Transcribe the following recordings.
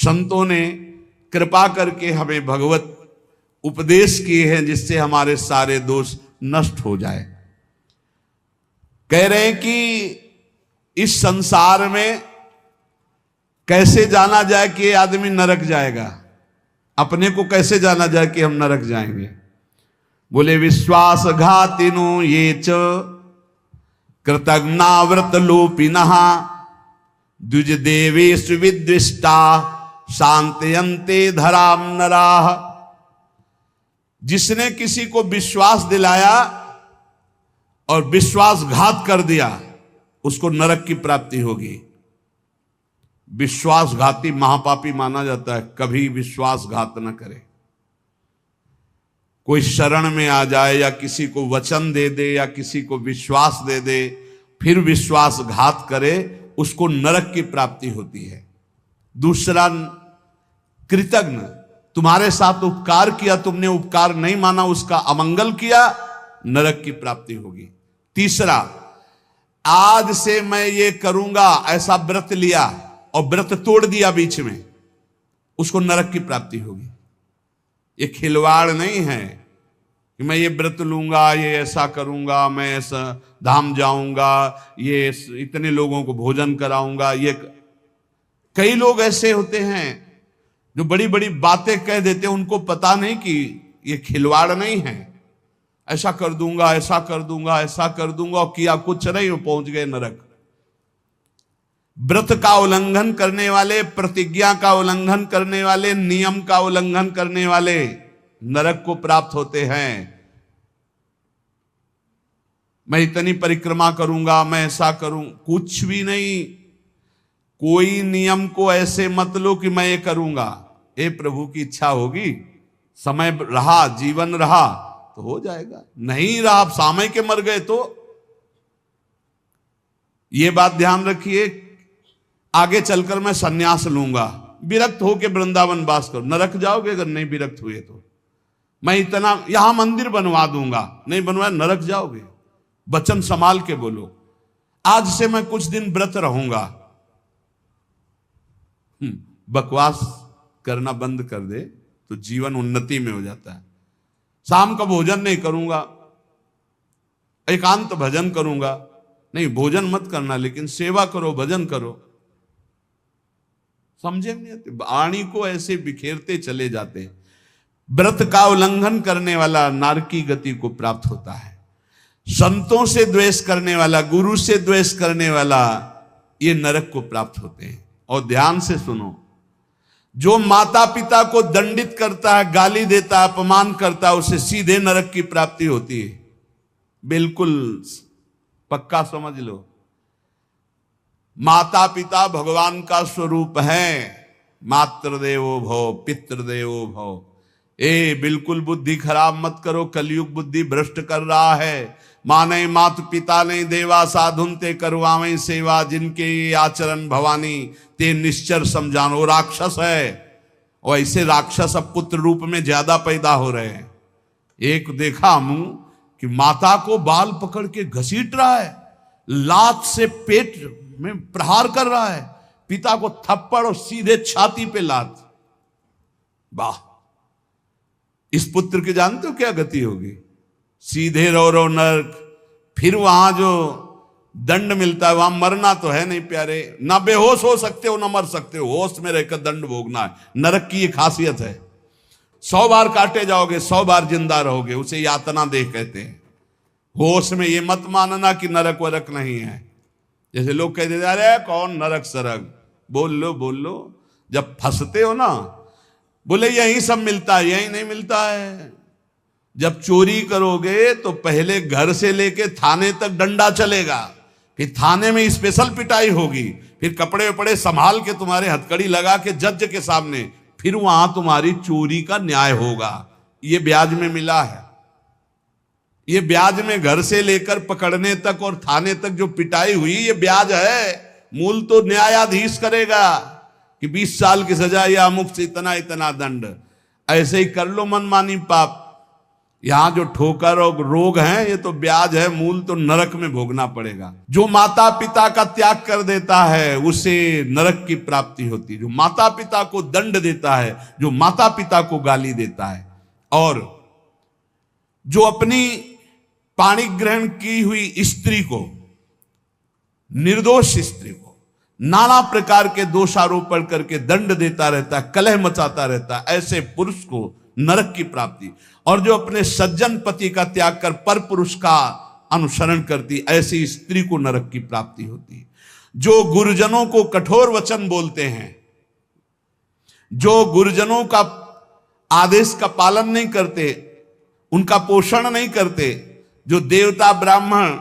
संतों ने कृपा करके हमें भगवत उपदेश किए हैं जिससे हमारे सारे दोष नष्ट हो जाए। कह रहे हैं कि इस संसार में कैसे जाना जाए कि ये आदमी नरक जाएगा, अपने को कैसे जाना जाए कि हम नरक जाएंगे। बोले विश्वासघातिनो ये च कृतज्ञाव्रत लोपिनः द्विज देवेषु विद्विष्टा शांतयन्ते धराम नराः। जिसने किसी को विश्वास दिलाया और विश्वासघात कर दिया उसको नरक की प्राप्ति होगी। विश्वासघाती महापापी माना जाता है, कभी विश्वासघात न करे। कोई शरण में आ जाए या किसी को वचन दे दे या किसी को विश्वास दे दे फिर विश्वासघात करे, उसको नरक की प्राप्ति होती है। दूसरा, कृतज्ञ, तुम्हारे साथ उपकार किया, तुमने उपकार नहीं माना, उसका अमंगल किया, नरक की प्राप्ति होगी। तीसरा, आज से मैं ये करूंगा ऐसा व्रत लिया और व्रत तोड़ दिया बीच में, उसको नरक की प्राप्ति होगी। ये खिलवाड़ नहीं है कि मैं ये व्रत लूंगा, ये ऐसा करूंगा, मैं ऐसा धाम जाऊंगा, ये इतने लोगों को भोजन कराऊंगा। ये कई लोग ऐसे होते हैं जो बड़ी बड़ी बातें कह देते हैं, उनको पता नहीं कि ये खिलवाड़ नहीं है। ऐसा कर दूंगा, ऐसा कर दूंगा, ऐसा कर दूंगा, और किया कुछ नहीं, पहुंच गए नरक। व्रत का उल्लंघन करने वाले, प्रतिज्ञा का उल्लंघन करने वाले, नियम का उल्लंघन करने वाले नरक को प्राप्त होते हैं। मैं इतनी परिक्रमा करूंगा, मैं ऐसा करूं, कुछ भी नहीं। कोई नियम को ऐसे मत लो कि मैं ये करूंगा। ए प्रभु की इच्छा होगी, समय रहा, जीवन रहा तो हो जाएगा, नहीं रहा, आप सामय के मर गए तो। ये बात ध्यान रखिए, आगे चलकर मैं सन्यास लूंगा, विरक्त होके वृंदावन वास करो, नरक जाओगे अगर नहीं विरक्त हुए तो। मैं इतना यहां मंदिर बनवा दूंगा, नहीं बनवाया नरक जाओगे। वचन संभाल के बोलो, आज से मैं कुछ दिन व्रत रहूंगा। बकवास करना बंद कर दे तो जीवन उन्नति में हो जाता है। शाम का भोजन नहीं करूंगा, एकांत भजन करूंगा, नहीं भोजन मत करना लेकिन सेवा करो, भजन करो। समझे नहीं आते, वाणी को ऐसे बिखेरते चले जाते हैं। व्रत का उल्लंघन करने वाला नारकी गति को प्राप्त होता है। संतों से द्वेष करने वाला, गुरु से द्वेष करने वाला, ये नरक को प्राप्त होते हैं। और ध्यान से सुनो, जो माता पिता को दंडित करता है, गाली देता है, अपमान करता है, उसे सीधे नरक की प्राप्ति होती है। बिल्कुल पक्का समझ लो। माता पिता भगवान का स्वरूप है। मातृदेवो भव पितृदेवो भव। बिल्कुल बुद्धि खराब मत करो, कलयुग बुद्धि भ्रष्ट कर रहा है। माने मात पिता ने देवा साधुन ते करवावें सेवा, जिनके ये आचरण भवानी ते निश्चर समझानो। राक्षस है, और ऐसे राक्षस अब पुत्र रूप में ज्यादा पैदा हो रहे हैं। एक देखा मुंह कि माता को बाल पकड़ के घसीट रहा है, लात से पेट में प्रहार कर रहा है, पिता को थप्पड़ और सीधे छाती पे लात। वाह, इस पुत्र की जानते हो क्या गति होगी? सीधे रो नरक। फिर वहां जो दंड मिलता है, वहां मरना तो है नहीं प्यारे, ना बेहोश हो सकते हो ना मर सकते हो, होश में रहकर दंड भोगना है। नरक की ये खासियत है। 100 बार काटे जाओगे, 100 बार जिंदा रहोगे, उसे यातना देह कहते हैं। होश में ये मत मानना कि नरक वरक नहीं है। जैसे लोग कह देते अरे कौन नरक सरक, बोल लो। जब फंसते हो ना, बोले यही सब मिलता है, यही नहीं मिलता है। जब चोरी करोगे तो पहले घर से लेके थाने तक डंडा चलेगा, फिर थाने में स्पेशल पिटाई होगी, फिर कपड़े वपड़े संभाल के तुम्हारे हथकड़ी लगा के जज के सामने, फिर वहां तुम्हारी चोरी का न्याय होगा। ये ब्याज में मिला है। ये ब्याज में घर से लेकर पकड़ने तक और थाने तक जो पिटाई हुई, ये ब्याज है। मूल तो न्यायाधीश करेगा कि 20 साल की सजा या अमुक से इतना इतना दंड। ऐसे ही कर लो मनमानी पाप, यहां जो ठोकर और रोग हैं ये तो ब्याज है, मूल तो नरक में भोगना पड़ेगा। जो माता पिता का त्याग कर देता है उसे नरक की प्राप्ति होती है। जो माता पिता को दंड देता है, जो माता पिता को गाली देता है, और जो अपनी पाणी ग्रहण की हुई स्त्री को, निर्दोष स्त्री को नाना प्रकार के दोषारोपण करके दंड देता रहता है, कलह मचाता रहता है, ऐसे पुरुष को नरक की प्राप्ति। और जो अपने सज्जन पति का त्याग कर पर पुरुष का अनुसरण करती, ऐसी स्त्री को नरक की प्राप्ति होती। जो गुरुजनों को कठोर वचन बोलते हैं, जो गुरुजनों का आदेश का पालन नहीं करते, उनका पोषण नहीं करते, जो देवता ब्राह्मण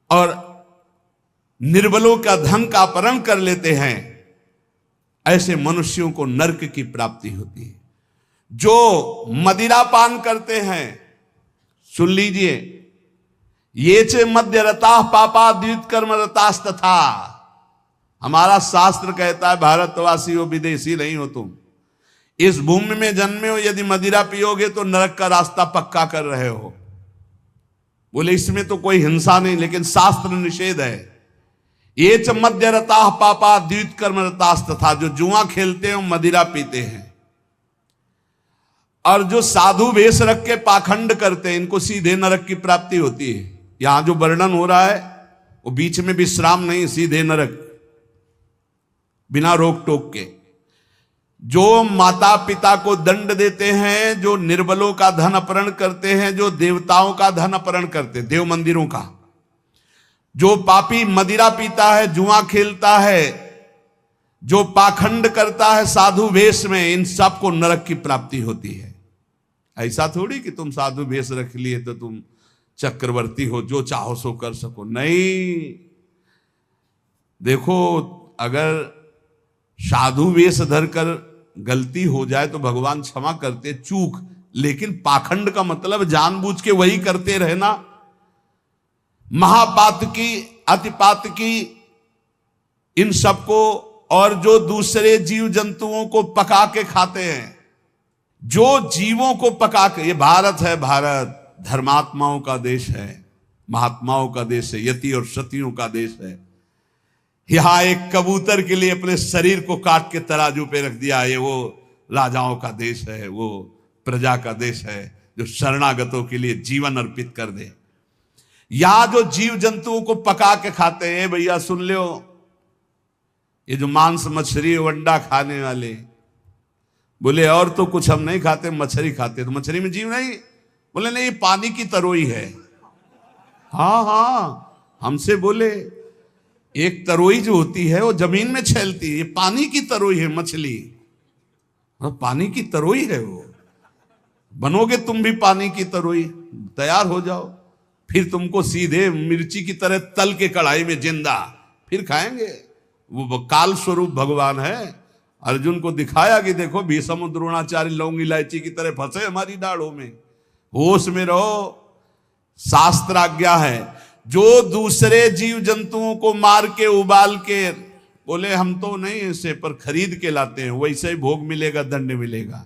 और निर्बलों का धन का अपहरण कर लेते हैं, ऐसे मनुष्यों को नरक की प्राप्ति होती है। जो मदिरा पान करते हैं, सुन लीजिए, ये चे मध्य रता पापा द्वित कर्म रतास तथा। हमारा शास्त्र कहता है भारतवासी हो, विदेशी नहीं हो तुम, इस भूमि में जन्मे हो, यदि मदिरा पियोगे तो नरक का रास्ता पक्का कर रहे हो। बोले इसमें तो कोई हिंसा नहीं, लेकिन शास्त्र निषेध है। ये च मध्य रता पापा द्वित कर्म रतास तथा। जो जुआ खेलते हैं मदिरा पीते हैं, और जो साधु वेश रख के पाखंड करते हैं, इनको सीधे नरक की प्राप्ति होती है। यहां जो वर्णन हो रहा है वो बीच में विश्राम नहीं, सीधे नरक, बिना रोक टोक के। जो माता पिता को दंड देते हैं, जो निर्बलों का धन अपहरण करते हैं, जो देवताओं का धन अपहरण करते, देव मंदिरों का, जो पापी मदिरा पीता है, जुआ खेलता है, जो पाखंड करता है साधु वेश में, इन सबको नरक की प्राप्ति होती है। ऐसा थोड़ी कि तुम साधु वेश रख लिए तो तुम चक्रवर्ती हो, जो चाहो सो कर सको, नहीं। देखो, अगर साधु वेश धरकर गलती हो जाए तो भगवान क्षमा करते, चूक, लेकिन पाखंड का मतलब जानबूझ के वही करते रहना, महापात की, अतिपात की, इन सबको। और जो दूसरे जीव जंतुओं को पका के खाते हैं, जो जीवों को पका के, ये भारत है, भारत धर्मात्माओं का देश है, महात्माओं का देश है, यति और सतियों का देश है। यहां एक कबूतर के लिए अपने शरीर को काट के तराजू पे रख दिया, ये वो राजाओं का देश है, वो प्रजा का देश है जो शरणागतों के लिए जीवन अर्पित कर दे। यहां जो जीव जंतुओं को पका के खाते हैं, भैया सुन लो, ये जो मांस मछली अंडा खाने वाले, बोले और तो कुछ हम नहीं खाते, मछली खाते। तो मछली में जीव नहीं? बोले नहीं, ये पानी की तरोई है। हाँ हाँ, हमसे बोले एक तरोई जो होती है वो जमीन में छेलती है, ये पानी की तरोई है मछली। पानी की तरोई है वो। बनोगे तुम भी पानी की तरोई, तैयार हो जाओ, फिर तुमको सीधे मिर्ची की तरह तल के कढ़ाई में जिंदा फिर खाएंगे। वो काल स्वरूप भगवान है। अर्जुन को दिखाया कि देखो भीष्म द्रोणाचार्य लौंग इलायची की तरह फंसे हमारी दाढ़ों में, होश में रहो, शास्त्र आज्ञा है। जो दूसरे जीव जंतुओं को मार के उबाल के, बोले हम तो नहीं ऐसे पर खरीद के लाते हैं, वैसे ही भोग मिलेगा, दंड मिलेगा।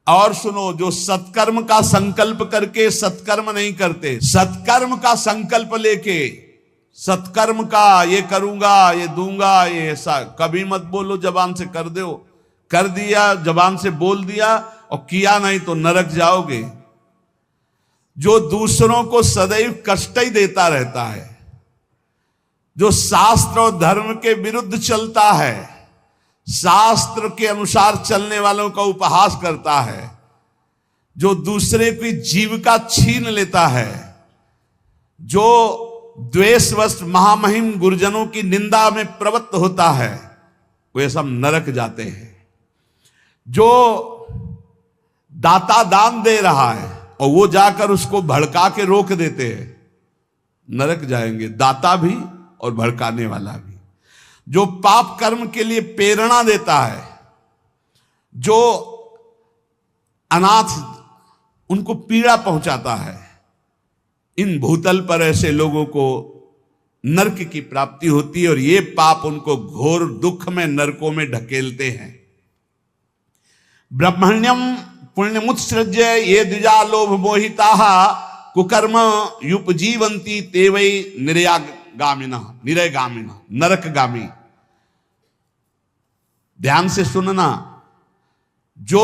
और सुनो, जो सत्कर्म का संकल्प करके सत्कर्म नहीं करते, सत्कर्म का संकल्प लेके, सत्कर्म का ये करूंगा, ये दूंगा, ये ऐसा कभी मत बोलो, जबान से कर दो, कर दिया, जबान से बोल दिया और किया नहीं तो नरक जाओगे। जो दूसरों को सदैव कष्ट ही देता रहता है, जो शास्त्र और धर्म के विरुद्ध चलता है, शास्त्र के अनुसार चलने वालों का उपहास करता है, जो दूसरे की जीविका छीन लेता है, जो द्वेषवश महामहिम गुरुजनों की निंदा में प्रवृत्त होता है, वे सब नरक जाते हैं। जो दाता दान दे रहा है और वो जाकर उसको भड़का के रोक देते हैं, नरक जाएंगे, दाता भी और भड़काने वाला भी। जो पाप कर्म के लिए प्रेरणा देता है, जो अनाथ उनको पीड़ा पहुंचाता है, इन भूतल पर ऐसे लोगों को नरक की प्राप्ति होती है और ये पाप उनको घोर दुख में, नरकों में ढकेलते हैं। ब्रह्मण्यम पुण्यमुत्सृज्य ये द्विजा लोभ मोहिता कुकर्म युपजीवंती ते वै निरयगामिना नरकगामी। ध्यान से सुनना, जो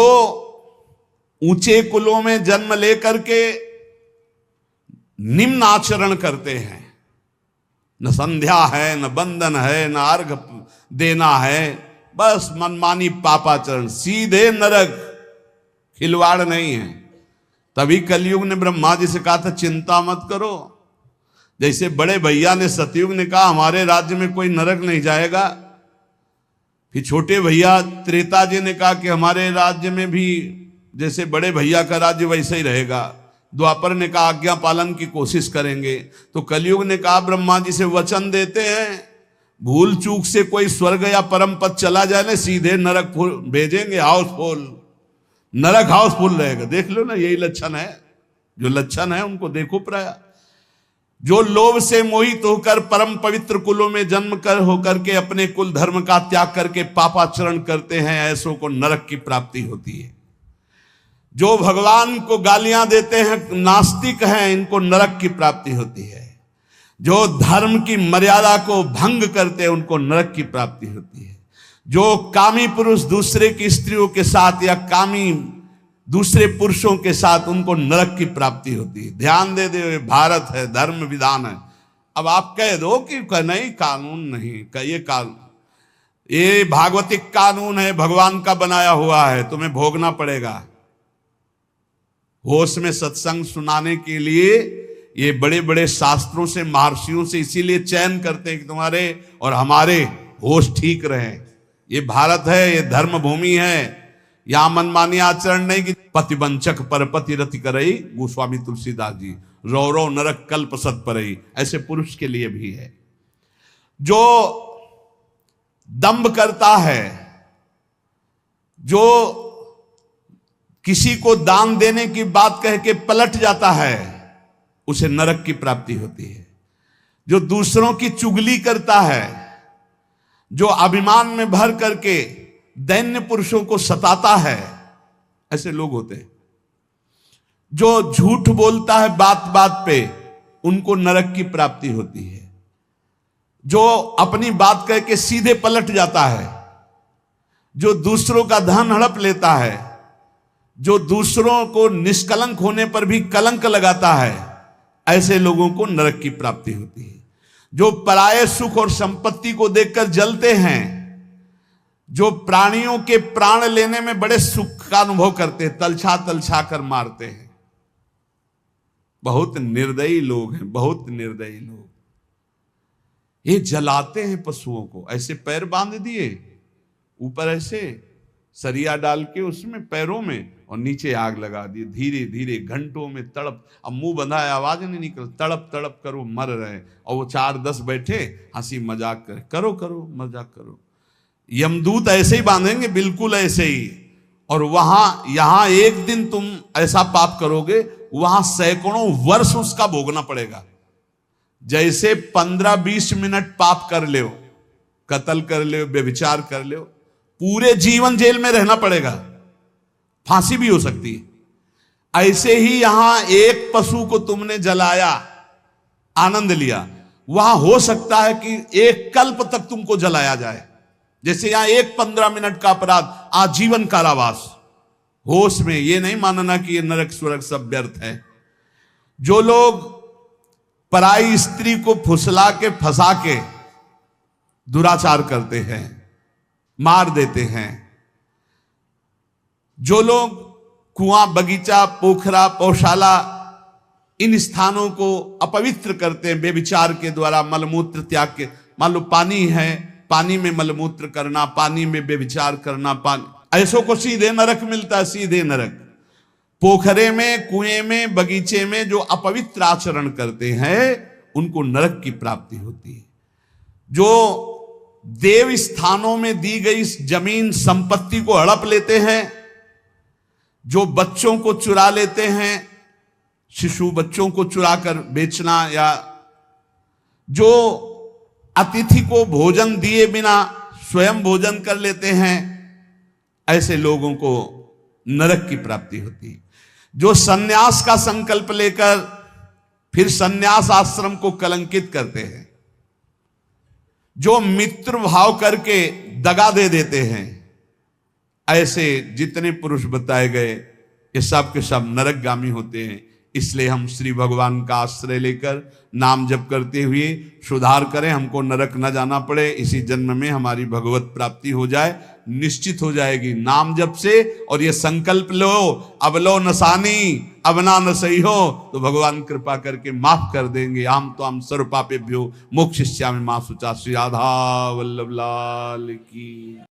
ऊंचे कुलों में जन्म लेकर के निम्न आचरण करते हैं, न संध्या है, न बंधन है, न अर्घ देना है, बस मनमानी पापाचरण, सीधे नरक, खिलवाड़ नहीं है। तभी कलयुग ने ब्रह्मा जी से कहा था चिंता मत करो। जैसे बड़े भैया ने सतयुग ने कहा हमारे राज्य में कोई नरक नहीं जाएगा, फिर छोटे भैया त्रेता जी ने कहा कि हमारे राज्य में भी जैसे बड़े भैया का राज्य वैसे ही रहेगा। द्वापर ने कहा आज्ञा पालन की कोशिश करेंगे। तो कलयुग ने कहा ब्रह्मा जी से वचन देते हैं, भूल चूक से कोई स्वर्ग या परम पद चला जाए ना, सीधे नरक भेजेंगे, हाउसफुल, नरक हाउसफुल रहेगा। देख लो ना, यही लक्षण है, जो लक्षण है उनको देखो प्राय। जो लोभ से मोहित होकर परम पवित्र कुलों में जन्म कर होकर के अपने कुल धर्म का त्याग करके पापाचरण करते हैं, ऐसों को नरक की प्राप्ति होती है। जो भगवान को गालियां देते हैं, नास्तिक हैं, इनको नरक की प्राप्ति होती है। जो धर्म की मर्यादा को भंग करते हैं, उनको नरक की प्राप्ति होती है। जो कामी पुरुष दूसरे की स्त्रियों के साथ या कामी दूसरे पुरुषों के साथ, उनको नरक की प्राप्ति होती है। ध्यान दे दे, भारत है, धर्म विधान है। अब आप कह दो कि नहीं कानून नहीं, ये कानून, ये भागवतिक कानून है, भगवान का बनाया हुआ है, तुम्हें भोगना पड़ेगा। होश में सत्संग सुनाने के लिए ये बड़े बड़े शास्त्रों से, महर्षियों से इसीलिए चयन करते हैं कि तुम्हारे और हमारे होश ठीक रहे। ये भारत है, ये धर्म भूमि है, यहां मनमानी आचरण नहीं कि पतिवंचक पर पति रति करई, गोस्वामी तुलसीदास जी, रो रो नरक कल्प सत परई, ऐसे पुरुष के लिए भी है। जो दंभ करता है, जो किसी को दान देने की बात कह के पलट जाता है, उसे नरक की प्राप्ति होती है। जो दूसरों की चुगली करता है, जो अभिमान में भर करके दैन्य पुरुषों को सताता है, ऐसे लोग होते हैं। जो झूठ बोलता है बात बात पे, उनको नरक की प्राप्ति होती है। जो अपनी बात कह के सीधे पलट जाता है, जो दूसरों का धन हड़प लेता है, जो दूसरों को निष्कलंक होने पर भी कलंक लगाता है, ऐसे लोगों को नरक की प्राप्ति होती है। जो पराये सुख और संपत्ति को देखकर जलते हैं, जो प्राणियों के प्राण लेने में बड़े सुख का अनुभव करते हैं, तलछा तलछा कर मारते हैं, बहुत निर्दयी लोग हैं, बहुत निर्दयी लोग। ये जलाते हैं पशुओं को, ऐसे पैर बांध दिए, ऊपर ऐसे सरिया डाल के उसमें पैरों में, और नीचे आग लगा दी। धीरे धीरे घंटों में तड़प, अब मुंह बंधा है, आवाज नहीं निकल, तड़प तड़प कर वो मर रहे, और वो 4-10 बैठे हंसी मजाक करे, करो करो मजाक करो। यमदूत ऐसे ही बांधेंगे, बिल्कुल ऐसे ही। और वहां यहां एक दिन तुम ऐसा पाप करोगे, वहां सैकड़ों वर्ष उसका भोगना पड़ेगा। जैसे 15-20 मिनट पाप कर ले, कत्ल कर ले, व्यभिचार कर ले, पूरे जीवन जेल में रहना पड़ेगा, फांसी भी हो सकती है। ऐसे ही यहां एक पशु को तुमने जलाया, आनंद लिया, वहां हो सकता है कि एक कल्प तक तुमको जलाया जाए। जैसे यहां एक 15 मिनट का अपराध, आजीवन कारावास। होश में ये नहीं मानना कि ये नरक स्वर्ग सब व्यर्थ है। जो लोग पराई स्त्री को फुसला के फंसा के दुराचार करते हैं, मार देते हैं, जो लोग कुआं, बगीचा, पोखरा, पौशाला, इन स्थानों को अपवित्र करते हैं बेविचार के द्वारा, मलमूत्र त्याग के, मान लो पानी है, पानी में मलमूत्र करना, पानी में बेविचार करना, पानी, ऐसों को सीधे नरक मिलता है, सीधे नरक। पोखरे में, कुएं में, बगीचे में जो अपवित्र आचरण करते हैं, उनको नरक की प्राप्ति होती है। जो देव स्थानों में दी गई जमीन संपत्ति को हड़प लेते हैं, जो बच्चों को चुरा लेते हैं, शिशु बच्चों को चुरा कर बेचना, या जो अतिथि को भोजन दिए बिना स्वयं भोजन कर लेते हैं, ऐसे लोगों को नरक की प्राप्ति होती है। जो सन्यास का संकल्प लेकर फिर सन्यास आश्रम को कलंकित करते हैं, जो मित्र भाव करके दगा दे देते हैं, ऐसे जितने पुरुष बताए गए ये सब के सब नरकगामी होते हैं। इसलिए हम श्री भगवान का आश्रय लेकर नाम जप करते हुए सुधार करें, हमको नरक न जाना पड़े, इसी जन्म में हमारी भगवत प्राप्ति हो जाए, निश्चित हो जाएगी नाम जप से। और ये संकल्प लो, अब लो नसानी, अब ना न सही हो, तो भगवान कृपा करके माफ कर देंगे। हम तो हम सर्व पापेभ्यो मोक्षयिष्यामि मा शुचा। श्री राधा वल्लभ लाल की।